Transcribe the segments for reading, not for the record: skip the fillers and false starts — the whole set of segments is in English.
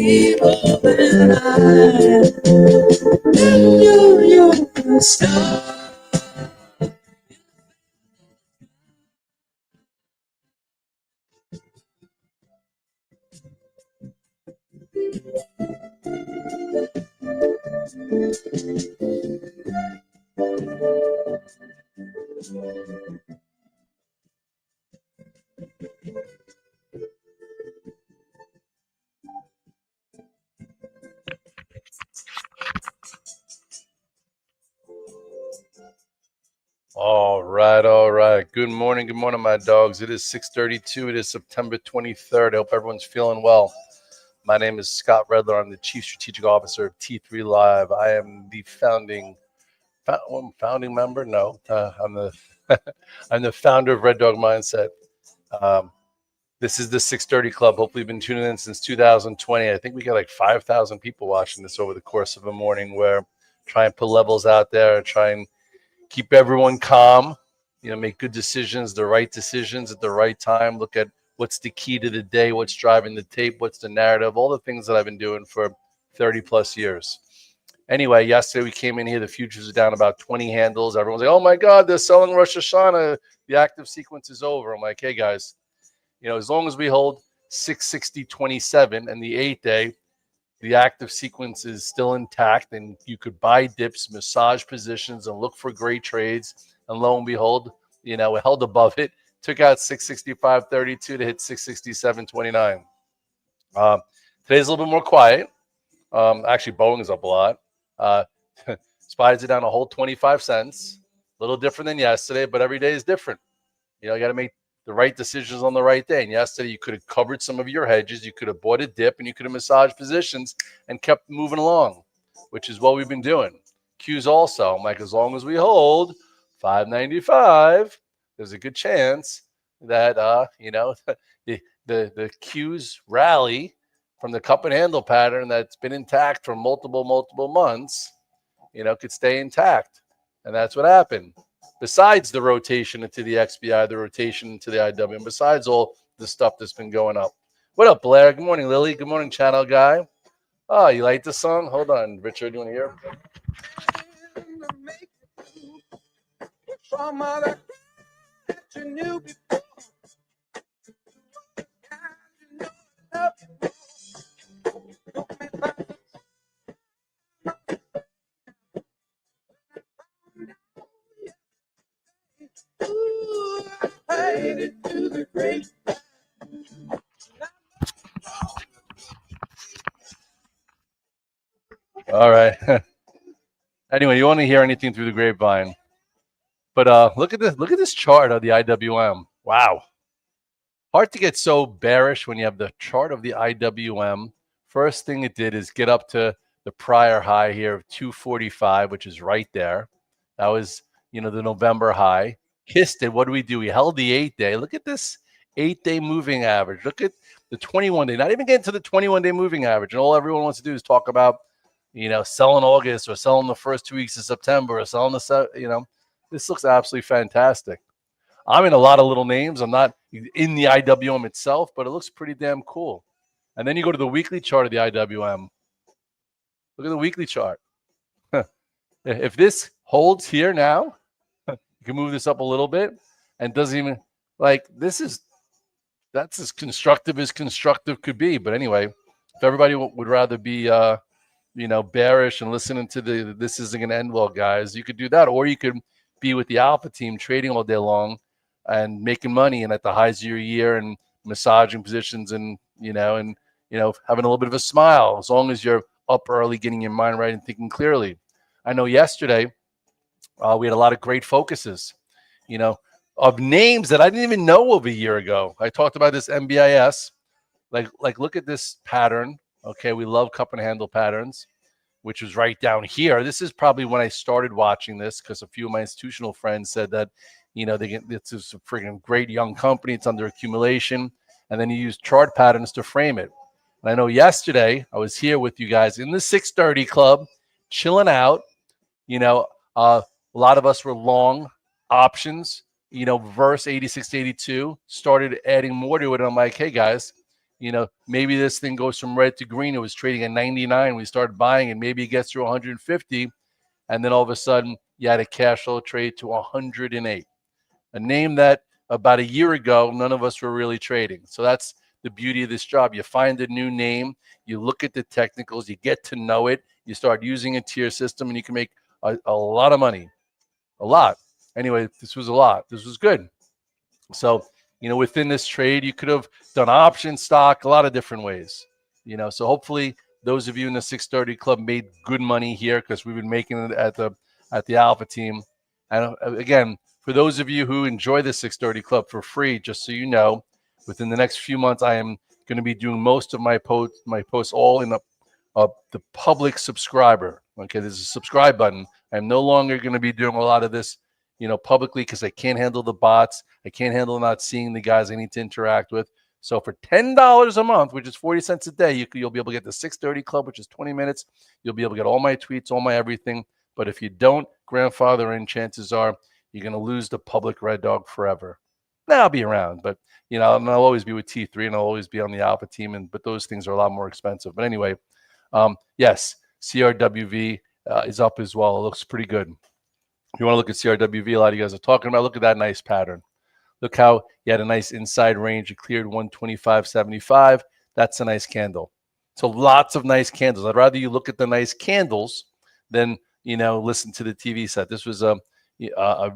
evil than I. And you're a star. All right, all right. Good morning, my dogs. It is 6:32. It is September 23rd. I hope everyone's feeling well. My name is Scott Redler. I'm the Chief Strategic Officer of T3 Live. I am the founding member. No, I'm the I'm the founder of Red Dog Mindset. This is the 6:30 Club. Hopefully, you've been tuning in since 2020. I think we got like 5,000 people watching this over the course of a morning. Where try and put levels out there, try and keep everyone calm, make good decisions, the right decisions at the right time. Look at what's the key to the day, what's driving the tape, what's the narrative, all the things that I've been doing for 30 plus years. Anyway, yesterday we came in here, the futures are down about 20 handles. Everyone's like, oh my God, they're selling Rosh Hashanah. The active sequence is over. I'm like, hey guys, as long as we hold 660.27 and the 8-day, the active sequence is still intact, and you could buy dips, massage positions, and look for great trades. And lo and behold, we held above it, took out 665.32 to hit 667.29. Today's a little bit more quiet. Actually, Boeing is up a lot. Spies are down a whole 25 cents. A little different than yesterday, but every day is different. You got to make the right decisions on the right day. And yesterday, you could have covered some of your hedges. You could have bought a dip, and you could have massaged positions and kept moving along, which is what we've been doing. Qs also. I'm like, as long as we hold 595, there's a good chance that the Qs rally from the cup and handle pattern that's been intact for multiple months, could stay intact. And that's what happened. Besides the rotation into the XBI, the rotation into the IW, and besides all the stuff that's been going up. What up, Blair? Good morning, Lily. Good morning, Channel Guy. Oh, you like the song? Hold on, Richard. You want to hear All right. Anyway, you want to hear anything through the grapevine? But look at this chart of the IWM. Wow. Hard to get so bearish when you have the chart of the IWM. First thing it did is get up to the prior high here of 245, which is right there. That was, the November high. Kissed it. What do? We held the 8-day. Look at this 8-day moving average. Look at the 21-day. Not even getting to the 21-day moving average. And all everyone wants to do is talk about, selling August or selling the first 2 weeks of September or selling this looks absolutely fantastic. I'm in a lot of little names. I'm not in the IWM itself, but it looks pretty damn cool. And then you go to the weekly chart of the IWM. Look at the weekly chart. If this holds here now, you can move this up a little bit, and doesn't even that's as constructive could be. But anyway, if everybody would rather be bearish and listening to this isn't going to end well, guys, you could do that, or you could be with the alpha team trading all day long and making money and at the highs of your year and massaging positions and having a little bit of a smile, as long as you're up early, getting your mind right and thinking clearly. I know yesterday we had a lot of great focuses, of names that I didn't even know of a year ago. I talked about this MBIS. Like look at this pattern. Okay, we love cup and handle patterns, which was right down here. This is probably when I started watching this, because a few of my institutional friends said that, it's a freaking great young company. It's under accumulation. And then you use chart patterns to frame it. And I know yesterday I was here with you guys in the 6:30 Club, chilling out. A lot of us were long options, verse 86 to 82, started adding more to it. And I'm like, hey guys, Maybe this thing goes from red to green. It was trading at 99. We started buying it. Maybe it gets to 150. And then all of a sudden, you had a cash flow trade to 108. A name that about a year ago, none of us were really trading. So that's the beauty of this job. You find a new name, you look at the technicals, you get to know it, you start using it to your system, and you can make a lot of money. A lot. Anyway, this was a lot. This was good. So, within this trade, you could have done option stock a lot of different ways. So hopefully those of you in the 630 club made good money here because we've been making it at the Alpha team. And again, for those of you who enjoy the 630 club for free, just so you know, within the next few months, I am going to be doing most of my posts all in the public subscriber. Okay, there's a subscribe button. I'm no longer going to be doing a lot of this, publicly because I can't handle the bots. I can't handle not seeing the guys I need to interact with. So for $10 a month, which is 40 cents a day, you'll be able to get the 630 club, which is 20 minutes. You'll be able to get all my tweets, all my everything. But if you don't grandfather in, chances are you're going to lose the public Red Dog forever. Now I'll be around, but I'll always be with T3 and I'll always be on the Alpha team. But those things are a lot more expensive. But anyway, yes, CRWV is up as well. It looks pretty good. If you want to look at CRWV, a lot of you guys are talking about. Look at that nice pattern. Look how you had a nice inside range. You cleared 125.75. That's a nice candle. So lots of nice candles. I'd rather you look at the nice candles than listen to the TV set. This was a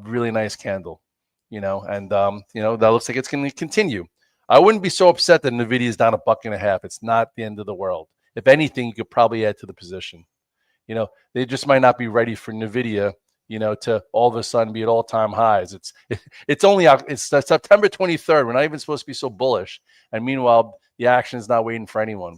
really nice candle. And that looks like it's going to continue. I wouldn't be so upset that Nvidia is down $1.50. It's not the end of the world. If anything, you could probably add to the position. They just might not be ready for Nvidia, to all of a sudden be at all-time highs. It's September 23rd. We're not even supposed to be so bullish. And meanwhile, the action is not waiting for anyone.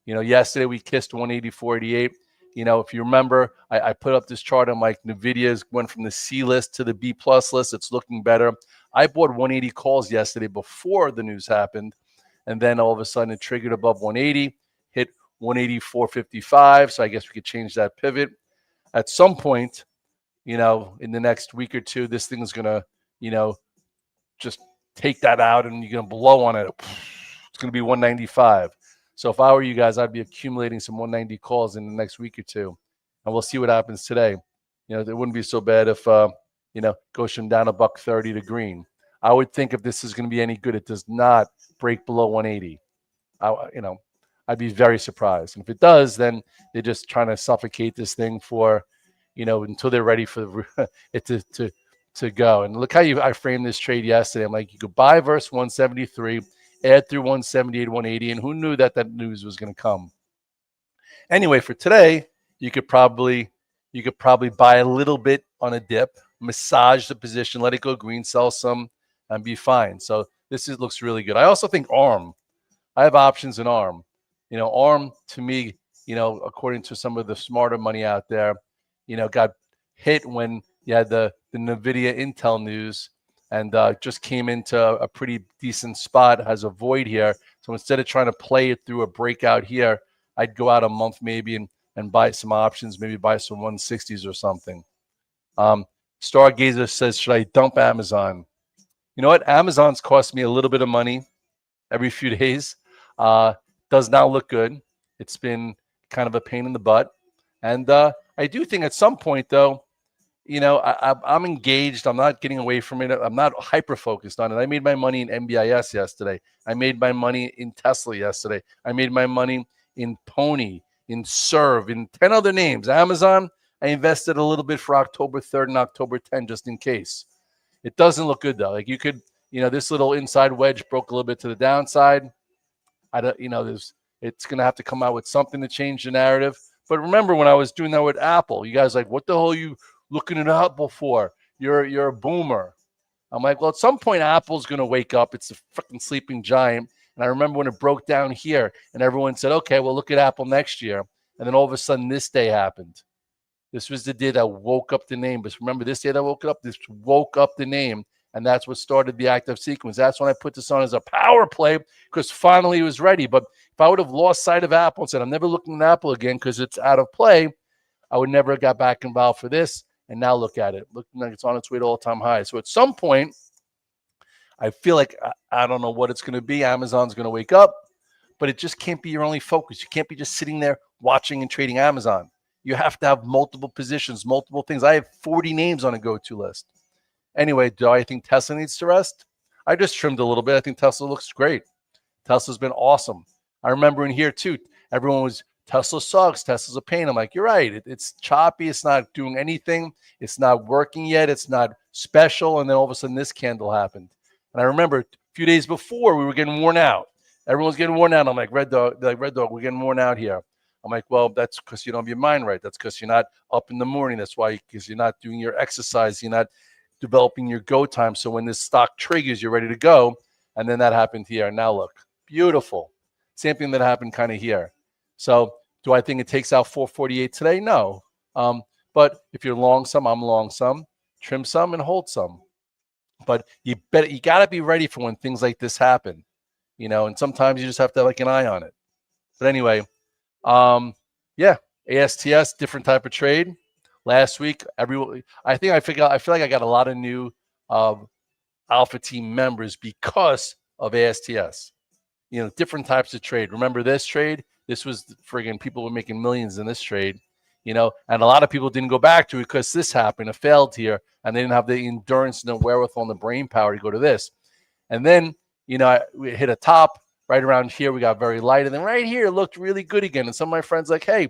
Yesterday we kissed 184.88. If you remember, I put up this chart. I'm like, Nvidia's went from the C list to the B plus list. It's looking better. I bought 180 calls yesterday before the news happened. And then all of a sudden it triggered above 180, hit 184.55. So I guess we could change that pivot. At some point, in the next week or two, this thing is going to, just take that out and you're going to blow on it. It's going to be 195. So if I were you guys, I'd be accumulating some 190 calls in the next week or two. And we'll see what happens today. It wouldn't be so bad if, goes from down $1.30 to green. I would think if this is going to be any good, it does not break below 180. I'd be very surprised. And if it does, then they're just trying to suffocate this thing for, until they're ready for it to go. And look how I framed this trade yesterday. I'm like, you could buy versus 173, add through 178, 180, and who knew that news was going to come? Anyway, for today, you could probably buy a little bit on a dip, massage the position, let it go green, sell some, and be fine. So looks really good. I also think ARM. I have options in ARM. ARM to me, according to some of the smarter money out there, got hit when you had the Nvidia Intel news and just came into a pretty decent spot, has a void here. So instead of trying to play it through a breakout here, I'd go out a month maybe and buy some options, maybe buy some 160s or something. Stargazer says, should I dump Amazon? You know what? Amazon's cost me a little bit of money every few days. Does not look good. It's been kind of a pain in the butt. And I do think at some point, though, I'm engaged. I'm not getting away from it. I'm not hyper-focused on it. I made my money in MBIS yesterday. I made my money in Tesla yesterday. I made my money in Pony, in Serve, in 10 other names. Amazon, I invested a little bit for October 3rd and October 10th just in case. It doesn't look good, though. Like you could, this little inside wedge broke a little bit to the downside. It's going to have to come out with something to change the narrative. But remember when I was doing that with Apple, you guys like, what the hell are you looking at Apple for? You're a boomer. I'm like, well, at some point Apple's going to wake up. It's a freaking sleeping giant. And I remember when it broke down here and everyone said, okay, well, look at Apple next year. And then all of a sudden this day happened. This was the day that woke up the name. But remember this day that woke it up? This woke up the name. And that's what started the active sequence. That's when I put this on as a power play because finally it was ready. But if I would have lost sight of Apple and said, I'm never looking at Apple again because it's out of play, I would never have got back involved for this. And now look at it. Looking like it's on its way to all-time high. So at some point, I feel like I don't know what it's going to be. Amazon's going to wake up. but it just can't be your only focus. You can't be just sitting there watching and trading Amazon. You have to have multiple positions, multiple things. I have 40 names on a go-to list. Anyway, do I think Tesla needs to rest? I just trimmed a little bit. I think Tesla looks great. Tesla's been awesome. I remember in here too, everyone was, Tesla sucks. Tesla's a pain. I'm like, you're right. It's choppy. It's not doing anything. It's not working yet. It's not special. And then all of a sudden this candle happened. And I remember a few days before we were getting worn out. Everyone's getting worn out. I'm like, Red Dog, we're getting worn out here. I'm like, well, that's because you don't have your mind right. That's because you're not up in the morning. That's why, because you're not doing your exercise. You're not developing your go time. So when this stock triggers, you're ready to go. And then that happened here. And now look, beautiful. Same thing that happened kind of here. So do I think it takes out 448 today? No. But if you're long some, I'm long some, trim some and hold some. But you got to be ready for when things like this happen, and sometimes you just have to have like an eye on it. But anyway, yeah, ASTS, different type of trade. Last week, I feel like I got a lot of new Alpha Team members because of ASTS. Different types of trade. Remember this trade? This was friggin' people were making millions in this trade, and a lot of people didn't go back to it because this happened. It failed here, and they didn't have the endurance and the wherewithal and the brain power to go to this. And then, we hit a top right around here. We got very light, and then right here it looked really good again. And some of my friends like, hey,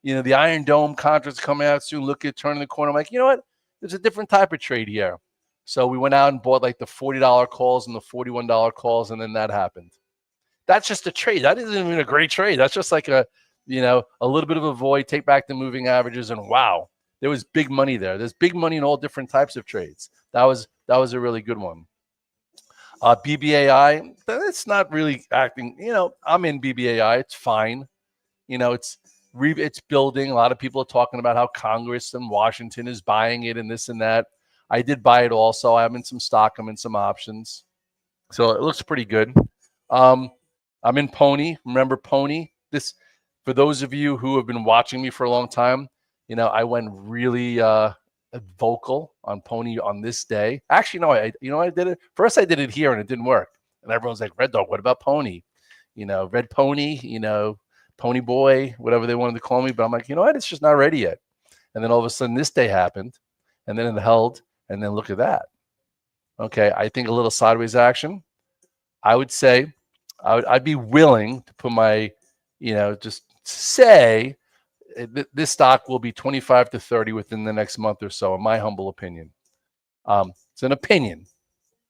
the Iron Dome contract's coming out soon. Look at turning the corner. I'm like, you know what? There's a different type of trade here. So we went out and bought like the $40 calls and the $41 calls, and then that happened. That's just a trade. That isn't even a great trade. That's just like a little bit of a void, take back the moving averages, and wow, there was big money there. There's big money in all different types of trades. That was a really good one. BBAI, it's not really acting. I'm in BBAI. It's fine. It's building. A lot of people are talking about how Congress and Washington is buying it and this and that. I did buy it also. I'm in some stock. I'm in some options. So it looks pretty good. I'm in Pony. Remember Pony? This, for those of you who have been watching me for a long time, I went really vocal on Pony on this day. Actually, no, I did it. First, I did it here and it didn't work. And everyone's like, Red Dog, what about Pony? Red Pony, Pony Boy, whatever they wanted to call me. But I'm like, you know what? It's just not ready yet. And then all of a sudden this day happened. And then it held. And then look at that. Okay, I think a little sideways action. I would say I'd be willing to put my, just say this stock will be 25 to 30 within the next month or so, in my humble opinion. It's an opinion.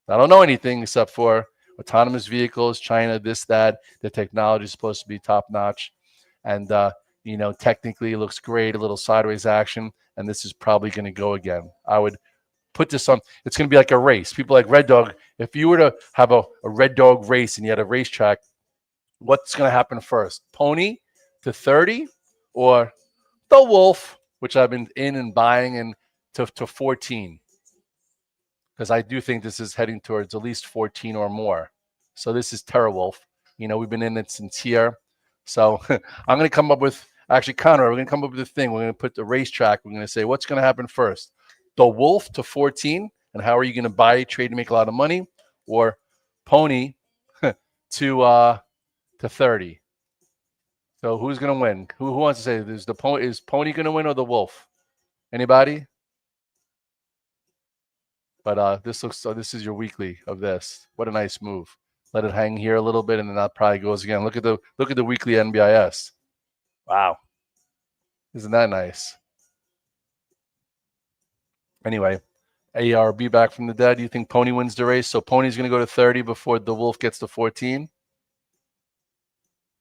I don't know anything except for autonomous vehicles, China, this, that. The technology is supposed to be top notch. And, technically it looks great, a little sideways action. And this is probably going to go again. I would put this on. It's going to be like a race. People like Red Dog. If you were to have a Red Dog race and you had a racetrack, what's going to happen first? Pony to 30 or the Wolf, which I've been in and buying, and to 14? Because I do think this is heading towards at least 14 or more. So this is TerraWolf. We've been in it since here. So I'm going to come up with, actually, Connor, we're going to come up with a thing. We're going to put the racetrack. We're going to say, what's going to happen first? The Wolf to 14, and how are you going to buy, trade, and make a lot of money? Or Pony to 30. So who's going to win? Who wants to say is Pony going to win or the Wolf? Anybody? But this is your weekly of this. What a nice move. Let it hang here a little bit, and then that probably goes again. Look at the weekly NBIS. Wow, isn't that nice? Anyway, ARB back from the dead. You think Pony wins the race? So Pony's going to go to 30 before the Wolf gets to 14.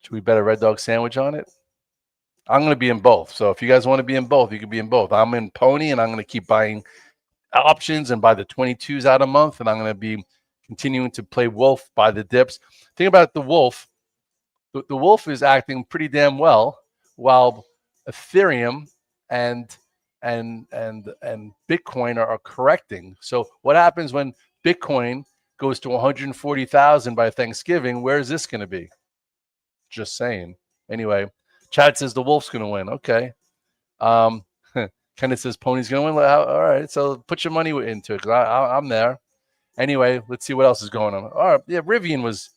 Should we bet a Red Dog sandwich on it? I'm going to be in both. So if you guys want to be in both, you can be in both. I'm in Pony, and I'm going to keep buying options and buy the 22s out a month, and I'm going to be continuing to play Wolf by the dips. Think about the Wolf. The Wolf is acting pretty damn well, while Ethereum and Bitcoin are correcting. So what happens when Bitcoin goes to 140,000 by Thanksgiving? Where is this going to be? Just saying. Anyway, Chad says the Wolf's going to win. Okay. Kenneth says Pony's going to win. All right. So put your money into it, because I'm there. Anyway, let's see what else is going on. All right. Yeah, Rivian was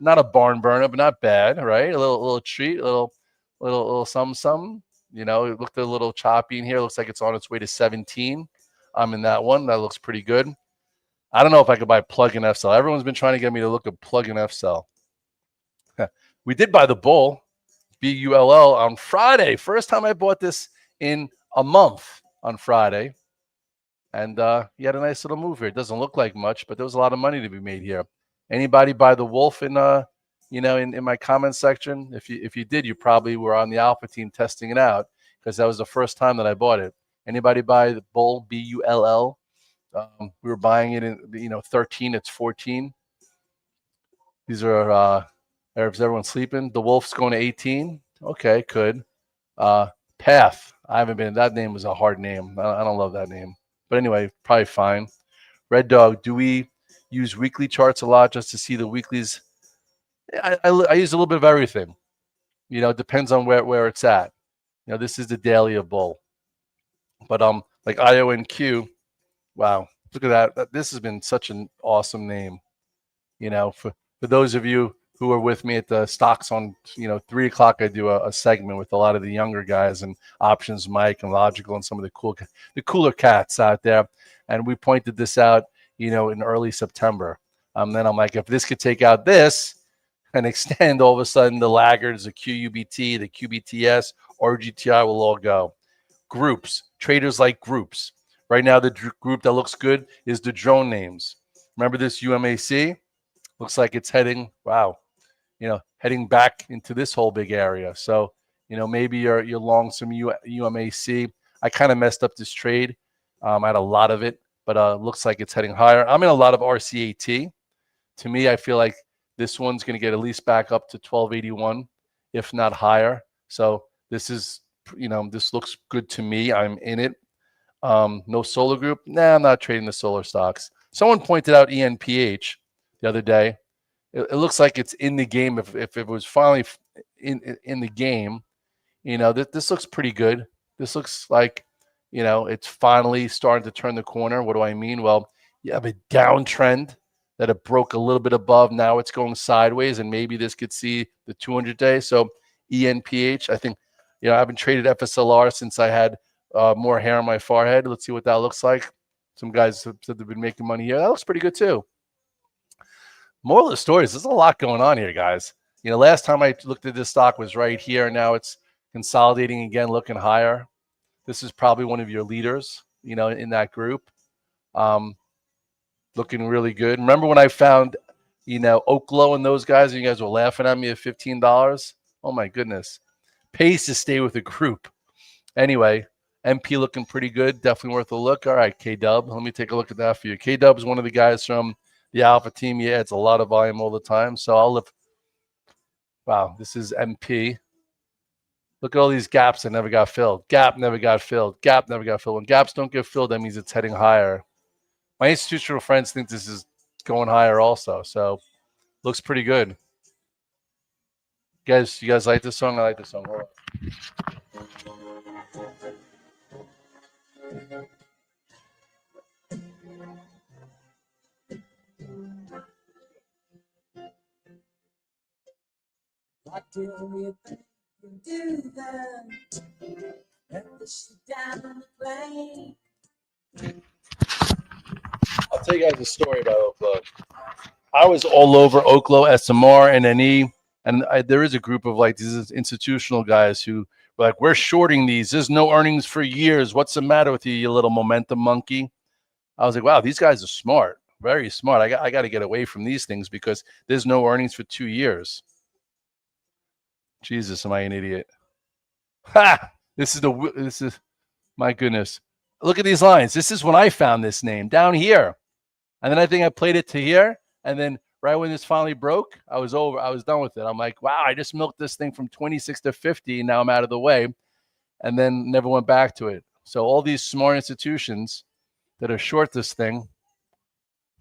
Not a barn burner, but not bad, right? A little treat, little something. You know, it looked a little choppy in here. Looks like it's on its way to 17. I'm in that one. That looks pretty good. I don't know if I could buy plug-in F-cell. Everyone's been trying to get me to look at plug-in F-cell. We did buy the bull, BULL, on Friday. First time I bought this in a month on Friday. And he had a nice little move here. It doesn't look like much, but there was a lot of money to be made here. Anybody buy the wolf in in my comment section? If you did, you probably were on the alpha team testing it out, because that was the first time that I bought it. Anybody buy the bull, BULL? We were buying it in 13. It's 14. These are is everyone sleeping? The wolf's going to 18. Okay, good. Path. I haven't been. That name was a hard name. I don't love that name. But anyway, probably fine. Red Dog, do we use weekly charts a lot just to see the weeklies? I use a little bit of everything. It depends on where it's at. This is the daily of bull. But like IONQ, wow, look at that. This has been such an awesome name. For those of you who are with me at the stocks on 3 o'clock, I do a segment with a lot of the younger guys and Options Mike and Logical and some of the cooler cats out there. And we pointed this out, in early September. Then I'm like, if this could take out this and extend, all of a sudden the laggards, the QUBT, the QBTS, RGTI will all go. Groups, traders like groups. Right now, the group that looks good is the drone names. Remember this UMAC? Looks like it's heading, heading back into this whole big area. So, maybe you're long some UMAC. I kind of messed up this trade. I had a lot of it, but looks like it's heading higher. I'm in a lot of RCAT. To me, I feel like this one's going to get at least back up to 1281, if not higher. So this is, this looks good to me. I'm in it. No solar group. Nah, I'm not trading the solar stocks. Someone pointed out ENPH the other day. It looks like it's in the game. If it was finally in the game, this looks pretty good. This looks like, it's finally starting to turn the corner. What do I mean? Well, you have a downtrend that it broke a little bit above. Now it's going sideways, and maybe this could see the 200-day. So ENPH, I think, I haven't traded FSLR since I had more hair on my forehead. Let's see what that looks like. Some guys have said they've been making money here. That looks pretty good too. Moral of the story is there's a lot going on here, guys. Last time I looked at this stock was right here. Now it's consolidating again, looking higher. This is probably one of your leaders, in that group. Looking really good. Remember when I found, Oklo and those guys, and you guys were laughing at me at $15? Oh my goodness. Pays to stay with a group. Anyway, MP looking pretty good. Definitely worth a look. All right, K-Dub. Let me take a look at that for you. K-Dub is one of the guys from the alpha team. Yeah, it's a lot of volume all the time. So I'll live. Wow, this is MP. Look at all these gaps that never got filled. Gap never got filled. Gap never got filled. When gaps don't get filled, that means it's heading higher. My institutional friends think this is going higher also. So looks pretty good. You guys like this song? I like this song. Hold on. What do you think you do then? Push you down the plane. I'll tell you guys a story about Oklo. I was all over Oklo, SMR, and NE, and there is a group of like these institutional guys who were like, we're shorting these. There's no earnings for years. What's the matter with you, you little momentum monkey? I was like, wow, these guys are smart, very smart. I got to get away from these things because there's no earnings for 2 years. Jesus, am I an idiot? Ha! This is my goodness. Look at these lines. This is when I found this name down here. And then I think I played it to here. And then right when this finally broke, I was over. I was done with it. I'm like, wow, I just milked this thing from 26 to 50. And now I'm out of the way. And then never went back to it. So all these smart institutions that are short this thing,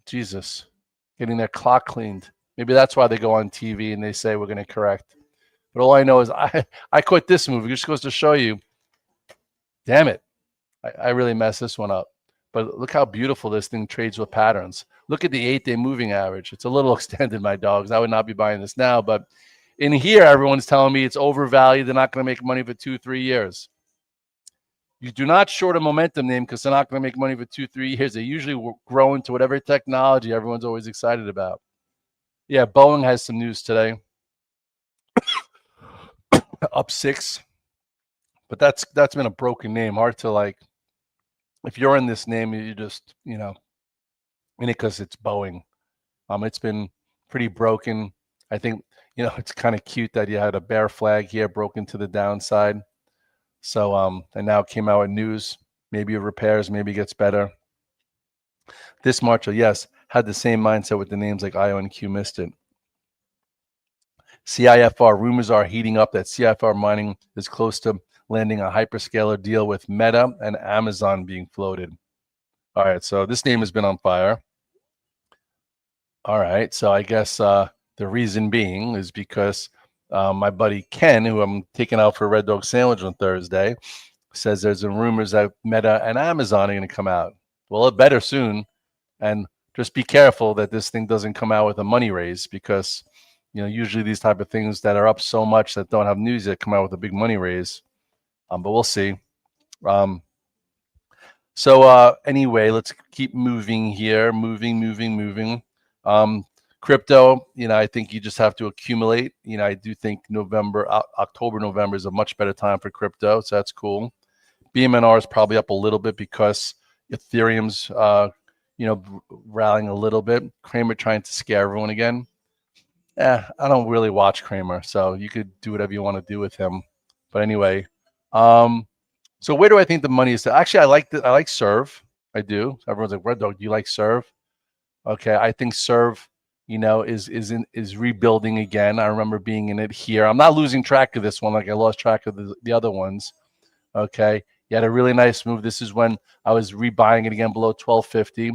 Jesus, getting their clock cleaned. Maybe that's why they go on TV and they say we're going to correct. But all I know is I quit this move. It just goes to show you, damn it, I really messed this one up. But look how beautiful this thing trades with patterns. Look at the 8-day moving average. It's a little extended, my dogs. I would not be buying this now, but in here, everyone's telling me it's overvalued. They're not going to make money for 2-3 years. You do not short a momentum name because they're not going to make money for 2-3 years. They usually grow into whatever technology everyone's always excited about. Yeah, Boeing has some news today. Up 6. But that's been a broken name. Hard to like, if you're in this name, you just, in it because it's Boeing. It's been pretty broken. I think, it's kind of cute that you had a bear flag here broken to the downside. So, and now it came out with news. Maybe it repairs, maybe it gets better. This March, yes, had the same mindset with the names like IONQ missed it. CIFR, rumors are heating up that CIFR mining is close to landing a hyperscaler deal with Meta and Amazon being floated. All right, so this name has been on fire. All right, so I guess the reason being is because my buddy Ken, who I'm taking out for a Red Dog sandwich on Thursday, says there's some rumors that Meta and Amazon are going to come out. Well, it better soon. And just be careful that this thing doesn't come out with a money raise because, usually these type of things that are up so much that don't have news that come out with a big money raise. But we'll see. So anyway, let's keep moving here. Moving. Crypto, I think you just have to accumulate. I do think October, November is a much better time for crypto. So that's cool. BMNR is probably up a little bit because Ethereum's, rallying a little bit. Kramer trying to scare everyone again. I don't really watch Kramer, so you could do whatever you want to do with him. But anyway, so where do I think the money is? Actually, I like Serve. I do. Everyone's like, Red Dog, do you like Serve? Okay, I think Serve, is rebuilding again. I remember being in it here. I'm not losing track of this one like I lost track of the other ones. Okay, you had a really nice move. This is when I was rebuying it again below 1250.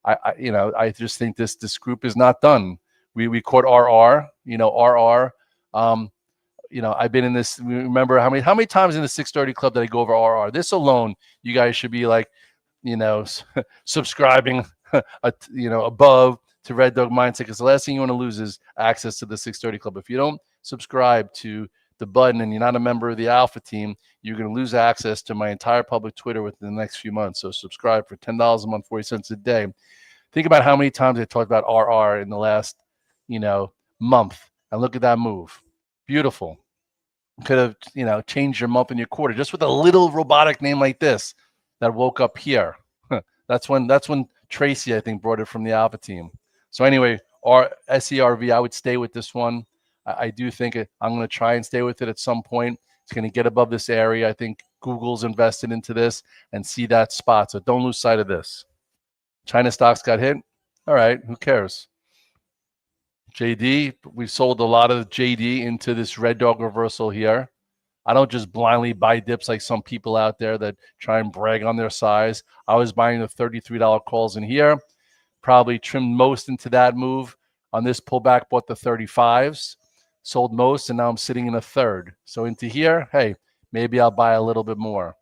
I just think this group is not done. We caught RR. RR. I've been in this. Remember how many times in the 630 club did I go over RR? This alone, you guys should be like, subscribing, above to Red Dog Mindset, because the last thing you want to lose is access to the 630 club. If you don't subscribe to the button and you're not a member of the Alpha team, you're going to lose access to my entire public Twitter within the next few months. So subscribe for $10 a month, 40 cents a day. Think about how many times I talked about RR in the last, month, and look at that move. Beautiful. Could have, changed your month and your quarter just with a little robotic name like this that woke up here. That's when Tracy, I think, brought it from the Alpha team. So anyway, our SERV, I would stay with this one. I do think I'm going to try and stay with it at some point. It's going to get above this area. I think Google's invested into this and see that spot. So don't lose sight of this. China stocks got hit. All right, who cares? JD, we sold a lot of JD into this Red Dog reversal here. I don't just blindly buy dips like some people out there that try and brag on their size. I was buying the $33 calls in here. Probably trimmed most into that move. On this pullback, bought the 35s. Sold most, and now I'm sitting in a third. So into here, hey, maybe I'll buy a little bit more.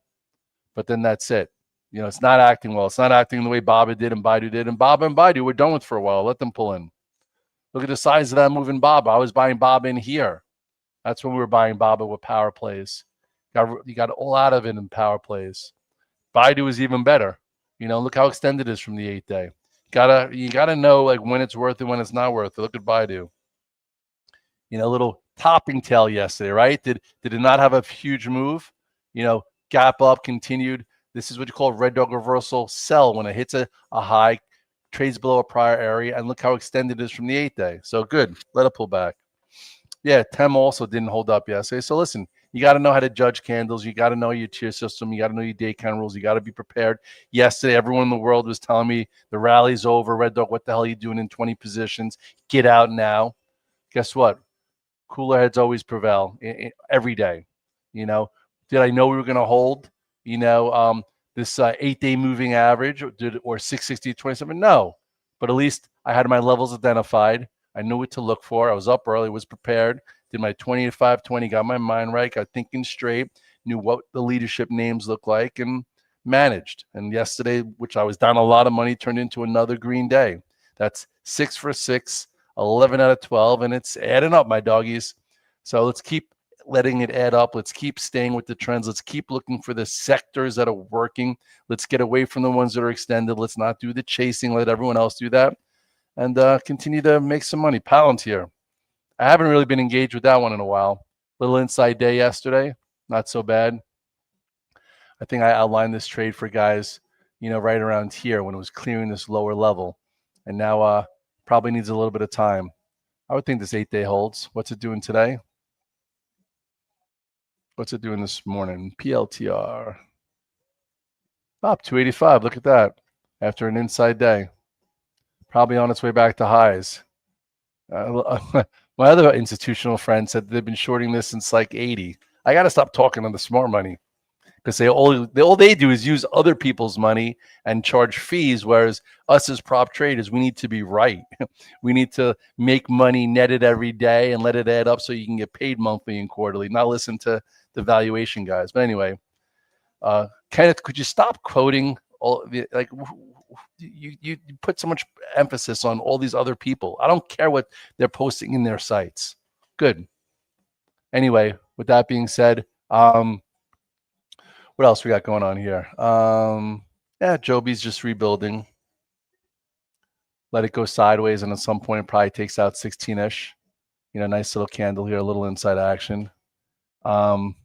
But then that's it. It's not acting well. It's not acting the way Baba did and Baidu did. And Baba and Baidu we're done with for a while. Let them pull in. Look at the size of that move in Baba. I was buying Baba in here. That's when we were buying Baba with power plays. You got all out of it in power plays. Baidu is even better. Look how extended it is from the 8-day. You gotta know like when it's worth it, when it's not worth it. Look at Baidu. Little topping tail yesterday, right? Did it not have a huge move? Gap up, continued. This is what you call Red Dog reversal sell when it hits a high, trades below a prior area, and look how extended it is from the 8-day. So good. Let it pull back. Yeah, TEM also didn't hold up yesterday. So listen, you got to know how to judge candles. You got to know your tier system. You got to know your day count rules. You got to be prepared. Yesterday, everyone in the world was telling me the rally's over. Red Dog, what the hell are you doing in 20 positions? Get out now. Guess what? Cooler heads always prevail every day. Did I know we were going to hold, this 8-day moving average or 660 to 27? No, but at least I had my levels identified. I knew what to look for. I was up early, was prepared, did my 20 to 520, got my mind right, got thinking straight, knew what the leadership names look like, and managed. And yesterday, which I was down a lot of money, turned into another green day. That's 6 for 6, 11 out of 12, and it's adding up, my doggies. So let's keep letting it add up. Let's keep staying with the trends. Let's keep looking for the sectors that are working. Let's get away from the ones that are extended. Let's not do the chasing. Let everyone else do that, and continue to make some money. Palantir. I haven't really been engaged with that one in a while. Little inside day yesterday. Not so bad. I think I outlined this trade for guys, right around here when it was clearing this lower level. And now probably needs a little bit of time. I would think this 8-day holds. What's it doing today? What's it doing this morning? PLTR. Up 285. Look at that. After an inside day. Probably on its way back to highs. My other institutional friend said they've been shorting this since like 80. I got to stop talking on the smart money, because all they do is use other people's money and charge fees, whereas us as prop traders, we need to be right. We need to make money netted every day and let it add up so you can get paid monthly and quarterly, not listen to the valuation guys. But anyway, Kenneth, could you stop quoting all the, like, you put so much emphasis on all these other people. I don't care what they're posting in their sites. Good. Anyway, with that being said, what else we got going on here? Yeah, Joby's just rebuilding. Let it go sideways, and at some point it probably takes out 16-ish. Nice little candle here, a little inside action. And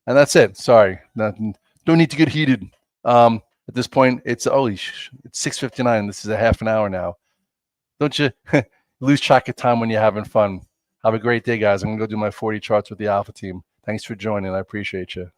that's it. Sorry, don't need to get heated. At this point, it's 6:59. This is a half an hour now. Don't you lose track of time when you're having fun. Have a great day, guys. I'm gonna go do my 40 charts with the Alpha team. Thanks for joining. I appreciate you.